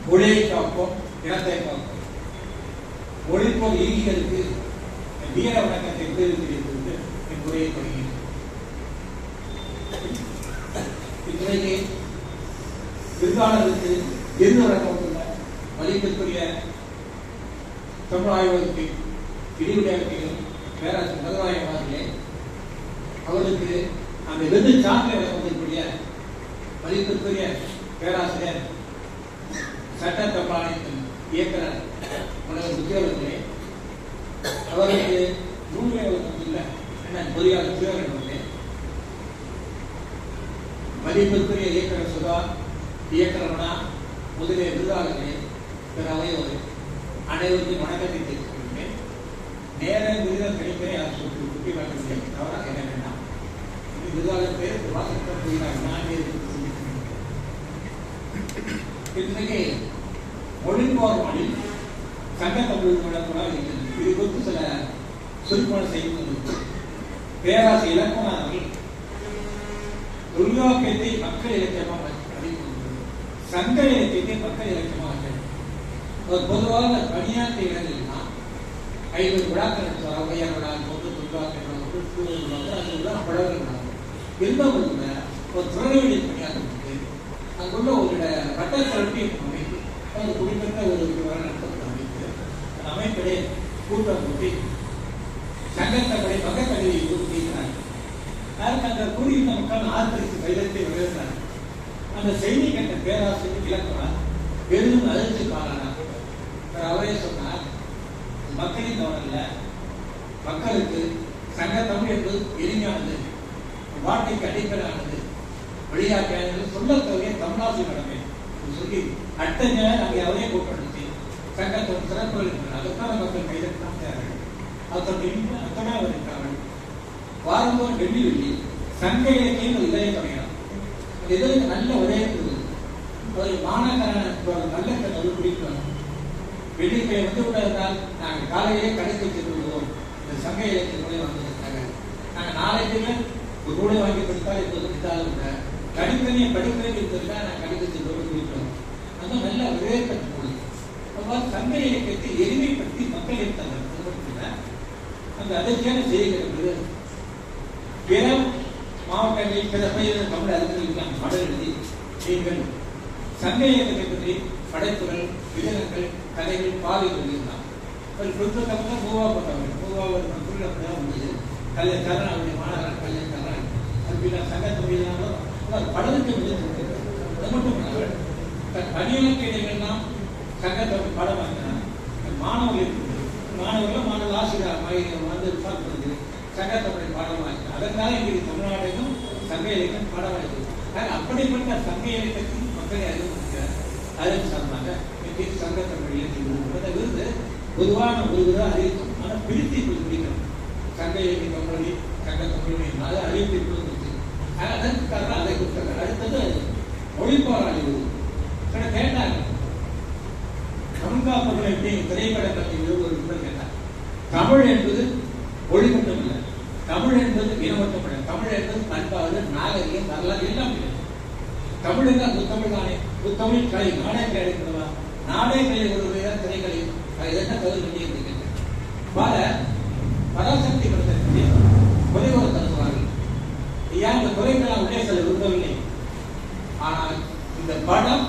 மொழியை காப்போம், இனத்தை காப்போம். மொழிப்போர் ஈகிகளுக்கு வீர வணக்கத்தை தெரிவித்து என் உரையை தொடங்கினேன். இன்றைக்கு விருதாளருக்கு விருது வழங்கப்பட்டுள்ள மதிப்பிற்குரிய தமிழ் ஆய்வகத்தை இடிவிடையாளர்களும் பேராசிரியர் மதுராயம் அவர்களே, அவருக்கு அந்த விருது சார்ந்த வழங்கப்படக்கூடிய மதிப்பிற்குரிய பேராசிரியர் சட்ட தமிழாணையத்தின் இயக்குனர் முனைவர் உத்தியோகத்திலே, அவருக்கு நூல்களை வழங்கப்பட்டுள்ள பொறியாளர் சிவகன், மதிப்பிற்குரிய இயக்குனர் சுதா, இயக்குனர்னா முதலிய விருதாளர்களே, பிற அவையோர் அனைவருக்கும் வணக்கத்தை தெரிவித்துக் கொள்கிறேன். நேரம் விருதம் கிடைக்கிறேன் யார் சொல்லி குட்டி காட்ட தவறாக என்ன வேண்டாம். விருதாளர் பேருக்கு வாசகம் போகிறார். இன்றைக்கு மொழிபோர் மொழி சங்க தமிழ் நடப்பதாக இருக்கிறது. இது குறித்து சில சுருக்கமான செய்திகள். பேராசிரியர் இலக்கணர் அவர்கள் தொல்காப்பியத்தை மக்கள் இலக்கியமாக சங்க இலக்கியத்தை மக்கள் இலக்கியமாக ஒரு பொதுவாக பணியாற்ற இடங்கள்னா 50 விழாக்கள் எடுத்தார். ஔவையார் விழா போட்டு தொல்காப்பியம் அதுதான் பழகிறாங்க. இருந்தவங்க ஒரு துறைவெளி பணியாற்றுறது அங்குள்ள ஒரு வட்டக்கல்வி அமைப்பு அது குறிப்பிட்ட ஒரு நடத்தப்பட்ட அமைப்பு. அந்த அமைப்பிலே கூட்டம் கூட்டி சங்கத்தப்படை பக்கக்கல்வியை உறுதிக்கிறாங்க. அதற்கு அந்த கூறியிருந்த மக்கள் ஆதரித்து கைதத்தை வருகிறார். அந்த செய்தி கண்ட பேராசிரியர் இலக்கணர் பெரிதும் அதிர்ச்சி காரணம். அவரே சொன்னார், மக்களின் கவனம்ல மக்களுக்கு சங்க தமிழ் என்பது எளிமையானது, வாழ்க்கைக்கு அடிப்படையானது, வழியாக்கியானது, சொல்லத்தொகையை தமிழாசி நடமை சொல்லி அடுத்த அங்கே அவரே கூட்டணிச்சு சங்கத்தோட சிறப்புகள் இருக்கிறார். அதற்கான மக்கள் கைதத்தான் தேவை. அத்தனை அவர் இருக்கிறார்கள். வாரந்தோறும் வெள்ளி சங்க இலக்கியம் ஒரு இதழை தொடங்கலாம். அந்த இதழுக்கு நல்ல உரையை கொடுக்குது. ஒரு மாணவரான நல்ல கதை பிடிக்கணும். வெள்ளிக்கிழமை வந்து விட்டால் நாங்கள் காலையிலே கடைக்கு சென்று விடுவோம். இந்த சங்க இலக்கிய நூலை வாங்குவதற்காக நாங்கள் நாளைக்குமே ஒரு நூலை வாங்கி படித்தால் இப்போது படித்தாலும் கூட கடித்தனியை படிக்கிறேன் இருக்கிறதுக்காக நாங்கள் கடிக்க சென்று பிடிக்கிறோம். அதுவும் நல்ல விவேகப்பட்ட நூல். அவ்வாறு சங்க இலக்கியத்தை எளிமைப்படுத்தி மக்கள் எடுத்தாங்க. அந்த அதிர்ச்சியான செய்திகள் பிற மாவட்டங்களில் பிற பயிர்கள் தமிழ் அறிஞர்களுக்கு பாடல் எழுதி நீங்கள் சங்க இலக்கியத்தை பற்றி படைப்புகள், விதங்கள், கதைகள் பாதி எழுதியிருந்தார். ஒரு புத்தகத்தை மூவாவது குறிப்பிடப்பதான் உள்ளது. கல்லை தரன் அவருடைய மாணவர் கல்லை தரன் அப்படின்னா சங்க தமிழ் படலுக்கு அது மட்டும் இல்லாமல் பணியிலக்கிய இடைகள்லாம் சங்க தமிழ் படம் வாங்கினார். மாணவர்கள் ஆசிரியர் வந்து பார்க்கிறது சங்க தமிழை பாடம் வாங்கினார். அதற்காக இன்றைக்கு தமிழ்நாட்டிலும் சங்க இலக்கியம் பாடம் வாங்கியது. அப்படிப்பட்ட சங்க இலக்கியத்தின் மக்களை அறிவுறுத்துகிறார். அதற்கு சார்பாக சங்க தமிழ் இலக்கிய விருது பொதுவான ஒரு விருதாக அறிவிக்கும். ஆனால் பிரித்தி பிடிக்கணும். சங்க இலக்கிய தமிழி சங்க தமிழ் அதை அறிவித்து கொடுத்துச்சு. அதற்காக அதை கொடுத்தாங்க. அடுத்தது மொழிப்பாராளி விருது கேட்டாங்க. தமிழ்காப்புகளை திரைப்பட கல்வி ஒரு கூட கேட்டார். தமிழ் என்பது மொழி மட்டும் இல்லை, தமிழ் என்பது இனம் மட்டும் இல்லை, தமிழ் என்பது பண்பாடு, நாகரிகம், வரலாறு எல்லாம் இல்லை. தமிழ் என்றால் முத்தமிழ் தானே. முத்தமிழ் கலை நாடகங்களை அழைக்கிறவா, நாடகங்களை ஒரு திரைக்கலை என்ன கருது பண்ணியிருக்கின்றன. பல பராசக்தி படத்திற்கு குறைவோர் தருவார்கள். ஏன் இந்த குறைகளால் உள்ளே செல்ல விரும்பவில்லை. ஆனால் இந்த படம்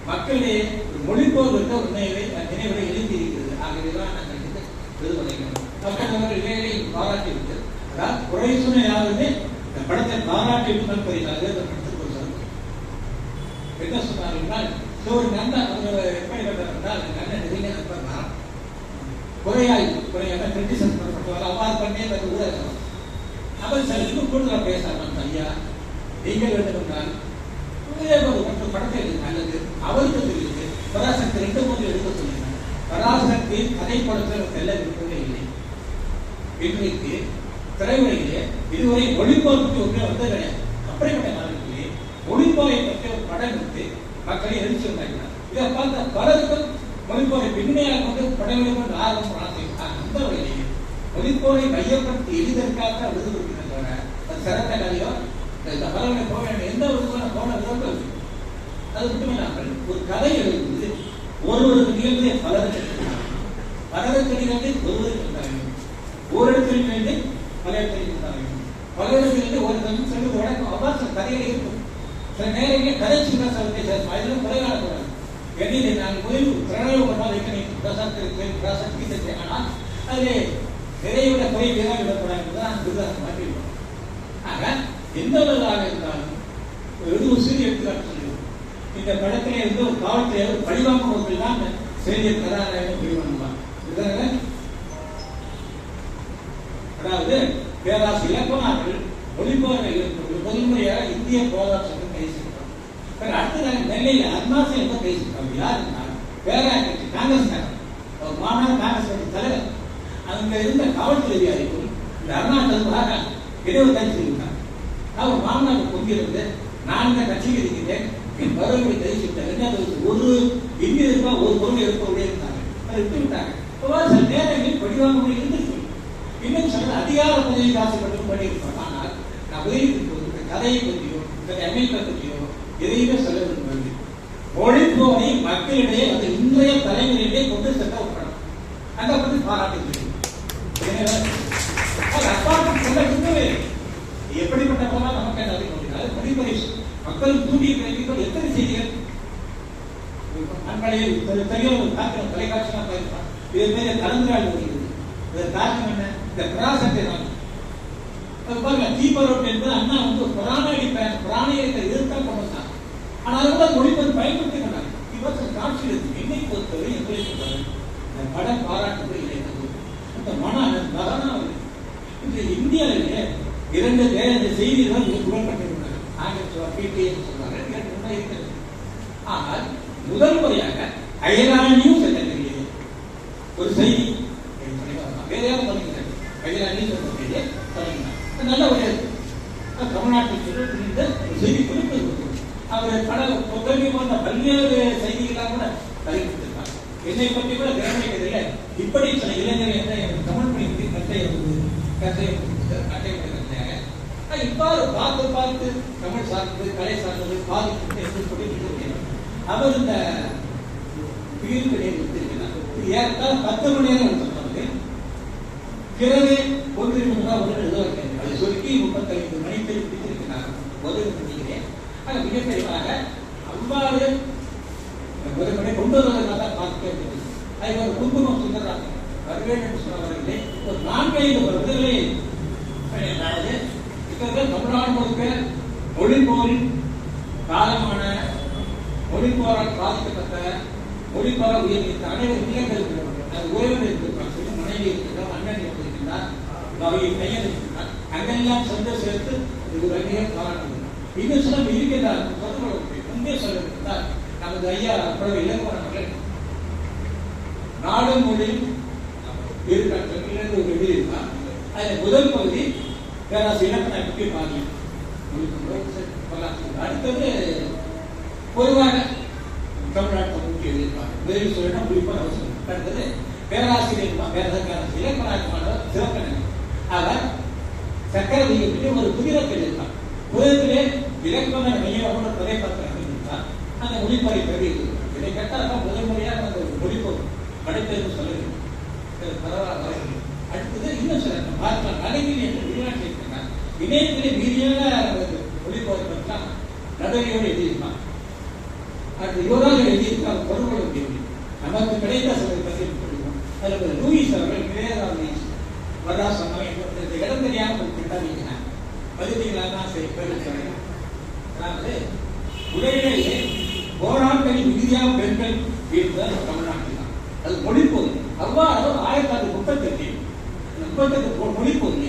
மக்களிடையே மொழிபோர் என்ற உண்மையை நினைவுகளை எழுப்பி இருக்கிறது. ஆகவேதான் நாங்கள் விருதுவதைக்கிறோம். மக்கள் இடையிலே பாராட்டி விட்டு அதாவது குறை சொன்ன யாருமே இந்த படத்தை பாராட்டி விட்டு என்ன சொன்னார்கள் ஒரு நல்ல எப்படி என்றால் நல்ல நெருங்கிய நண்பர் தான் குறையாக கிரிட்டிசைஸ் பண்ணப்பட்டவர். அவ்வாறு பண்ணி அந்த ஊடகம் அவர் சில இன்னும் கூடுதலாக பேசாமல் ஐயா நீங்கள் வேண்டும் என்றால் மற்றும் படத்தை எடுக்க அல்லது அவருக்கு தெரிவித்து பராசக்தி 2-3 எடுக்க சொல்லினார். பராசக்தி கதை படத்தில் செல்ல விருப்பமே இல்லை. இன்றைக்கு திரையுறையிலே இதுவரை மொழிபோர் பற்றி ஒன்றே வந்து கிடையாது. அப்படிப்பட்ட நாடுகளிலே மொழிபோரை பற்றி ஒரு படம் எடுத்து மக்களை எழுச்சி வந்தாங்க. இதை பார்த்த பலருக்கும் மொழிபோரை பின்னையாக கொண்டு படம் ஆர்வம் அந்த வகையிலேயே மொழிபோரை மையப்படுத்தி எளிதற்காக விருது கொடுக்கின்றன. சிறந்த கதையோ இந்த பலர்களை போக வேண்டிய எந்த விருதும் போன விரும்பும். அது மட்டுமில்லாமல் ஒரு கதை எழுதுவது இடத்திலிருந்து ஒருவருக்கு இருந்தா வேண்டும், ஓரிடத்திலிருந்து பல இடத்தில் இருந்தா வேண்டும், பல இடத்திலிருந்து ஒரு தம் செல்வது வழக்கம். அவ்வாறு கதையில் இருக்கும். சில நேரங்களில் கதை சின்ன அதிலும் குறை காணக்கூடாது. எண்ணில் நான் முதலில் பிரணயோகமாக பிரசக்தி, ஆனால் அதில் நிறைய குறை வீரம் விடக்கூடாது என்பதுதான் குருதாசன் மாற்றிவிடும். ஆக எந்த விதமாக இருந்தாலும் ஒரு சிறிய எடுத்துக்காட்டு சொல்லுவோம். இந்த படத்திலே இருந்து ஒரு காவல்துறை பழிவாங்குவதில் தான் செய்தியை கதாநாயகம் பிரிவாங்குவார். அதாவது பேராசிரியர் இலக்கணார்கள் மொழிபோரை முதல் முறையாக இந்திய போராட்டத்தை கைசிருக்கிறார். அடுத்ததாக நெல்லையில் அருணாசலம் எப்ப கைசிருக்காங்க? யாருன்னா பேராட்சி காங்கிரஸ் மாநாடு காங்கிரஸ் கட்சி தலைவர். அங்க இருந்த காவல்துறை அதிகாரிகள் இந்த அருணாச்சலமாக இடைவெளி செய்திருக்காங்க. அவர் மாநாடு கொண்டிருந்து நான் இந்த கட்சியில் இருக்கிறேன், என் வரவுகளை கைசிட்டாங்க. ஒரு இந்திய இருப்பா ஒரு பொருள் எடுப்பவர்களே இருந்தாங்க. அதை விட்டு விட்டாங்க. சில நேரங்களில் படிவாங்க இருந்துச்சு. இன்னும் சில அதிகார பதவிக்கு ஆசைப்பட்டு பண்ணியிருப்பாங்க. ஆனால் நான் உதவிக்கு போது இந்த கதையை பற்றியோ இந்த அமைப்பை பற்றியோ எதையுமே சொல்ல விரும்பவில்லை. மொழிப்போரை மக்களிடையே அந்த இன்றைய தலைமுறையிலே கொண்டு செல்ல படம் அதை பற்றி பாராட்டு எப்படிப்பட்ட படம் நமக்கு என்ன அறிவிக்கிறது? மொழிபரிசு மக்கள் தூண்டிய கல்விகள் எத்தனை செய்திகள் அன்பழையில் தொலைக்காட்சியெல்லாம் போயிருப்பான். இதே மாதிரி கலந்துராள் வருகிறது. இதன் காரணம் என்ன? இந்த பிராசத்தை தான் தீபரோட் என்பது அண்ணா வந்து பிராணியத்தை எதிர்த்தால் கொண்டார். ஆனால் கூட மொழிபெயர்ப்பு பயன்படுத்தி கொண்டார். இவர்கள் காட்சியில் என்னை பொறுத்தவரை எங்களை பொறுத்தவரை இந்த படம் பாராட்டுவது இல்லை. அந்த மகனா இன்று இந்தியாவிலே இரண்டு செய்திகள் புகழ்பட்டிருக்கிறார். இருக்கிறது. ஆனால் முதல் முறையாக அயலானியும் செல்ல தெரியாது ஒரு செய்தி வேற யாரும் சொல்லுகிறார். அயலானியும் சொல்ல தெரியாது நல்ல ஒரு தமிழ்நாட்டில் செய்தி குறிப்பு அவர் பல போன்ற பல்வேறு செய்திகளாக கூட அறிவித்திருப்பார். என்னை பற்றி கூட கிரகணிக்கதில்லை. இப்படி சில இளைஞர்கள் தமிழ் மொழி கட்டையாக இவ்வாறு பார்த்து பார்த்து தமிழ் சார்ந்தது கலை சார்ந்தது பாதிப்பு அவர் இந்த தீர்ப்பினை கொடுத்திருக்கிறார். ஏற்கால 10 மணி நேரம் சொன்னது பிறகு 1 நிமிடம் எழுதுவாங்க. அதை சொல்லி 35 மணிக்கு பிடித்திருக்கிறார். உதவி பண்ணிக்கிறேன். மிக தெளிவாக அவ்வாறு ஒரு முறை கொண்டு வருவதற்காக பார்க்க அதை ஒரு குங்குமம் சுந்தராக வருவேன் என்று சொன்னவர்களே ஒரு 4-5 விருதுகளை அதாவது தமிழ்நாடு முழுக்க மொழிப்போரின் காலமான மொழிப்போரால் பாதிக்கப்பட்ட மொழிப்போர உயர்ந்த அனைவரும் இளைஞர்கள் ஓய்வு இருக்கின்றார், மனைவி இருக்கின்றார், அண்ணன் இருக்கின்றார், கையன் இருக்கின்றார். அங்கெல்லாம் சொந்த சேர்த்து ஒரு அந்நிய பாராட்டுகிறார். இன்னும் சில இருக்கின்றார் முன்பே சொல்லியிருந்தார் நமது ஐயா புலவர் இளங்கோவன் நாடு மொழி இருக்கிறார் எழுதியிருந்தார். அதில் முதல் பகுதி பேராசிரியர் இலக்கண பற்றி பாதியம். அடுத்தது பொதுவாக தமிழ்நாட்டை முக்கிய எழுதியிருப்பாங்க. முதலில் சொல்லணும் குறிப்பாக அவசியம். அடுத்தது பேராசிரியர் இலக்கண சிறப்பினர் அவர் சக்கரவர்த்தி ஒரு புதிரத்தை எழுதியிருப்பார். புதிரத்திலே இலக்கண மையமாக திரைப்படத்தை அமைந்திருந்தார். அந்த மொழிப்பறை பெரிய இதை கேட்டால் முதல் முறையாக அந்த மொழிப்பொருள் படைத்தென்று சொல்லுங்கள். பரவாயில்ல. அடுத்தது இன்னும் சில பார்க்கலாம் நடைகள் என்று வெளிநாட்டில் இருக்கிறார். இணையத்திலே மீறியான மொழிப்பொருள் பற்றலாம் நடையோடு எழுதியிருப்பார். அடுத்து யுவராஜ் எழுதியிருக்கார் பொருள்கள் முடியும். நமக்கு கிடைத்த சில பற்றி சொல்லுவோம். அதில் லூயிஸ் அவர்கள் இளையராஜ் வரதாசம் இடம் தெரியாமல் திட்டாதீங்கன்னா பதினீங்களாக சரி. அதாவது உலகிலேயே போராட்டங்களின் விதியாக பெண்கள் இருந்தது தமிழ்நாட்டில் தான். அது மொழிப்போது அவ்வாறு 1938 மொழிப்போது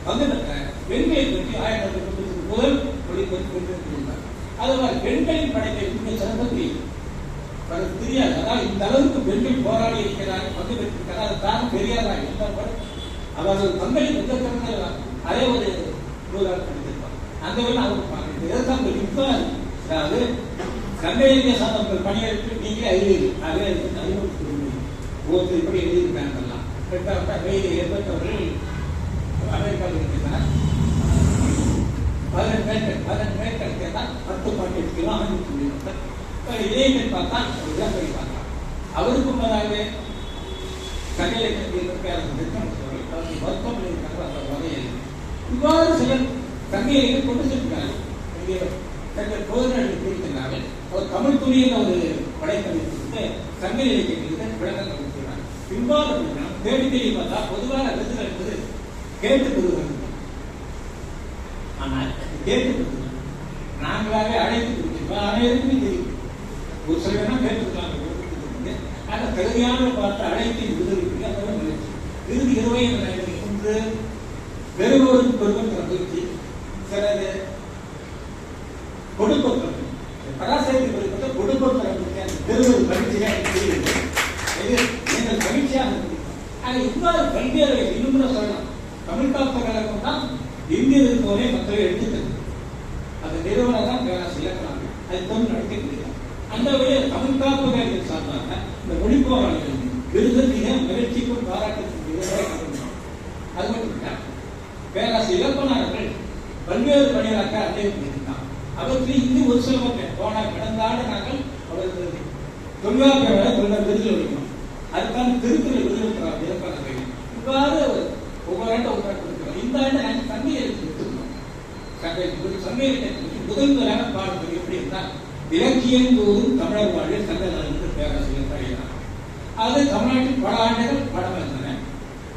பங்கு பெற்ற பெண்களை பற்றி 1930 முதல் மொழிப்போது கொண்டிருந்தார். அதுவரை பெண்களின் படைப்பை சிறப்பு தெரியாது. அதாவது இந்த அளவுக்கு பெண்கள் போராடி இருக்கிறார்கள், பங்கு பெற்றிருக்கிறார். அது காரணம் தெரியாதா இருந்தால் கூட அவர்கள் பங்களிப்பு அதே ஒரு நூலாக படித்திருப்பார். அந்த வேலை அவருக்கு அதாவது கங்கை இந்திய சாதனங்கள் பணியெடுத்து நீங்களே அறிவீர்கள். ஒருத்தர் இப்படி எழுதியிருக்காங்கலாம் ஏற்பட்டவர்கள் அமெரிக்காவில் இருக்கிறார். 18 மேற்கள் கேட்டால் 10.8 கிலோ இளைஞர்கள் பார்த்தால் பார்க்கலாம். அவருக்கு முன்னதாக சங்க இலக்கியத்திற்கு அவர்கள் வருத்தம் பண்ணியிருக்காங்க அந்த வகையில் இவ்வாறு சில சங்க இலக்கியம் கொண்டு சென்றார்கள். தங்கள் போதனை குறித்திருந்தார்கள். அவர் தமிழ் துணியில் ஒரு படைத்தமைப்பு சங்க இலக்கியத்திற்கு விளக்கம் கொடுக்கிறார். பின்பாடு தேடி தேடி பார்த்தா பொதுவான விருதுகள் என்பது கேட்டு பெறுவது. ஆனால் கேட்டு பெறுவது நாங்களாவே அழைத்து கொடுத்திருக்கோம். அனைவருக்குமே தெரியும். ஒரு சில பேர் கேட்டுருக்காங்க. ஆனால் தகுதியான பார்த்து அழைத்து விருது அந்த முயற்சி விருது 20 ஒன்று பெறுவோருக்கு பெறுவது மகிழ்ச்சி. சிலது கொடுப்பது பராசக்தி பெறுவது கொடுப்பது பெறுவது மகிழ்ச்சியாக தெரியுது. நீங்கள் மகிழ்ச்சியாக ஆனால் இவ்வாறு பல்வேறு இன்னும் சொல்லலாம். தமிழ் காப்பு கழகம் தான் இந்திய இருப்பவரை மக்களை எடுத்துக்கிறது. அந்த நிறுவனம் தான் இலக்கணம் அது தமிழ் நடத்தி முடியும். அந்த வகையில் தமிழ் காப்பு கழகத்தில் சார்பாக இந்த மொழிப்போராளிகள் விருதத்தின மகிழ்ச்சிக்கும் பாராட்டுக்கும் அது மட்டும் இல்ல பேராசிரியர் இலப்பனார்கள் பல்வேறு பணிகளாக அடைய பண்ணியிருந்தார். அவற்றில் இன்னும் ஒரு சில மக்கள் கடந்த ஆண்டு நாங்கள் அவரது தொழிலாளர் விருது வைக்கணும். அதுக்கான திருக்குறள் விருது இலப்பனார்கள் இவ்வாறு ஒவ்வொரு ஆண்டு ஒவ்வொரு கொடுக்கிறோம். இந்த ஆண்டு நாங்கள் சங்க இலக்கியம் எடுத்துக்கிறோம். சங்க இலக்கியத்திற்கு முதல் முதலாக பாடுவது எப்படி இருந்தால் இலக்கியம் போதும் தமிழர் வாழ்வில் சங்க என்று பேராசிரியர் படையினார். அது தமிழ்நாட்டில் பல ஆண்டுகள் படம் இருந்தன.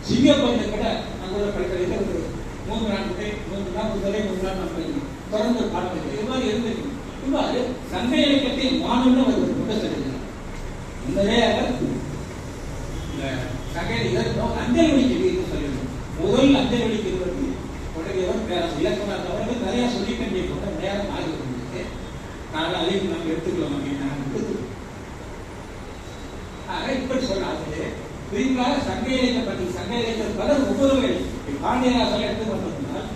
சிங்கப்பூரில் கூட அங்குள்ள பல்கலையில் ஒரு 3 நாள் தொடர்ந்து பாடம் இருக்கு. இவ்வாறு இருந்திருக்கு. இவ்வாறு சங்க இலக்கியத்தை மாநிலம் அவர் கொண்டு செல்கிறார். முன்னரே இந்த சங்க அஞ்சல் வழிக்கு சொல்லியிருந்தோம். முதல் அஞ்சல் வழிக்கு இருப்பது உடனேவர் பேராசிரியர் இலக்கணர் அவர்கள் நிறைய சொல்லிக்கொண்டே கூட நேரம் ஆகி கொண்டிருக்கு. நாங்கள் அதையும் நாங்கள் எடுத்துக்கலாம் அப்படின்னு நாங்கள் கொடுத்துருக்கோம். இப்படி சொல்லாது குறிப்பாக சங்க இலக்கியம் பற்றி சங்க இலக்கியம் பல ஒவ்வொரு பாண்டியராசன் எடுத்து கொண்டிருந்தால்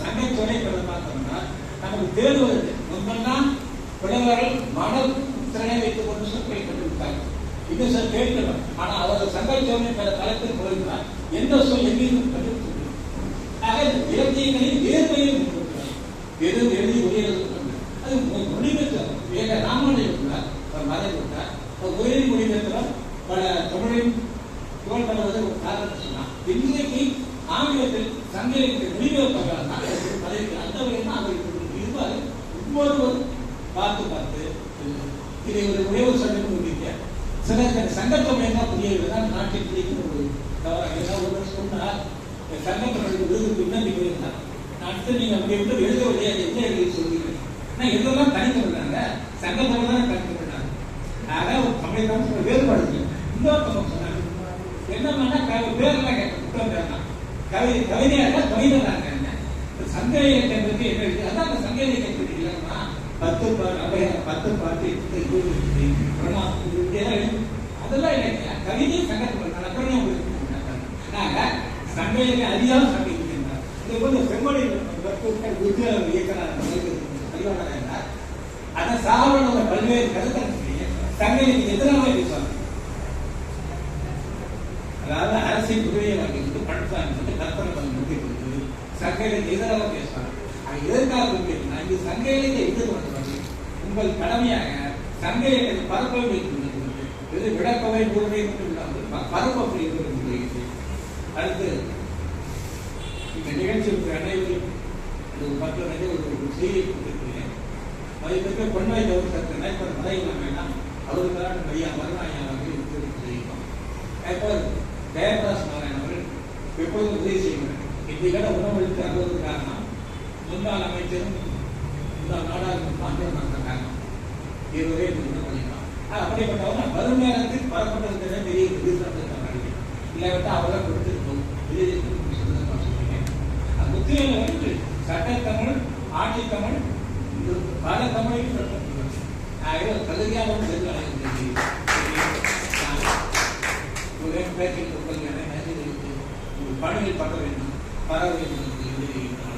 சங்க சொலை பார்த்தோம்னா நமக்கு தேர்வது முன்பெல்லாம் புலவர்கள் மணல் திறனை வைத்துக் கொண்டு சொற்களை கண்டுவிட்டார்கள். இன்னும் சார் கேட்கலாம். ஆனால் அவர்கள் சங்க சோழனை பல தளத்தில் போயிருந்தால் எந்த சொல் எங்கேயும் கண்டுபிடித்து ஆக இலக்கியங்களில் வேர்வையில் எது எழுதி ஒளியது அது மொழிபெற்ற ராமனுடைய மறைவிட்டார் உயிரின் மொழிபெற்றவர் பல தமிழின் புகழ் பெறுவது ஒரு காரணம் சொன்னார். இன்றைக்கு ஆங்கிலத்தில் சங்க இலக்கிய மொழிபெயர்ப்பாளர் அந்த வகையில் அவர்களுக்கு இருப்பாரு ஒவ்வொருவரும் பார்த்து இதை ஒரே ஒரு சட்டம் கொண்டிருக்க சில சங்கத்தொகை தான் புரியதான் நாட்டில் பிடிக்கிற ஒரு தவறாக ஏதாவது ஒரு சொன்னால் சங்கத்தொகைக்கு விருதுக்கு விண்ணப்பி போயிருந்தார். அடுத்து நீங்க அப்படி விட்டு எழுதவில்லை அது என்ன எழுதி சொல்கிறீர்கள். ஆனால் எதெல்லாம் தனித்தமிழ்னாங்க சங்கத்தொகை தான் தனித்தமிழ்னாங்க. ஆக ஒரு தமிழ் தமிழ் வேறுபாடு இன்னொருத்தவங்க சொன்னாங்க என்னன்னா பேரெல்லாம் கேட்க புத்தகம் பேரலாம் கவிதையாக கவிதைனாங்க சங்க இலக்கியத்திற்கு என்ன எழுதி அதான் அந்த சங்க இலக்கியத்திற்கு இல்லைன்னா 10 பாட்டு அதெல்லாம் இல்லைங்க கவிதை சங்கத்தில் சங்க இலக்கியம் அதிகம் சங்க இலக்கியம் இது கொஞ்சம் செம்மொழி இயக்கிறார் ஆனா சாதாரண பல்வேறு கருத்தை சங்க இலக்கியம் எதிராக பேசுவாங்க. அதாவது அரசின் உதவியை வாங்கிட்டு பணத்தாங்க கற்பனை பண்ணி கொடுத்து சங்க இலக்கியம் எதிராக பேசுவாங்க. எதற்காக இங்கு சங்க இலக்கிய எதிர்ப்பு உங்கள் கடமையாக சங்க இலக்கிய பரப்பவை இது விளக்கவை கூறுவை மட்டும் இல்லாமல் பரப்பை அடுத்து இந்த நிகழ்ச்சிக்கு அனைவரும் ஒரு செய்தியை கொடுத்திருக்கிறேன். அதை பற்றி பொன்மை சற்று நினைப்பது மறையலாம் வேண்டாம் அவருக்கான ஐயா மருநாயனாக செய்யலாம். இப்போ ஜெயபிரகாஷ் நாராயணன் அவர்கள் எப்பொழுதும் உதவி செய்வார். இன்றைக்கான உணவளித்து அறுபது காரணம் முன்னாள் அமைச்சரும் முன்னாள் நாடாளுமன்ற காரணம் இருவரே பண்ணிக்கலாம். அப்படிப்பட்டவங்க வரும் நேரத்தில் பரப்பட்டது பெரிய இல்லாவிட்டால் அவரை கொடுத்துருக்கோம். புத்திரிகள் சட்டத்தமிழ் ஆட்சித்தமிழ் பல தமிழையும் தகுதியான பணிகள் பட வேண்டும் பரவ வேண்டும்.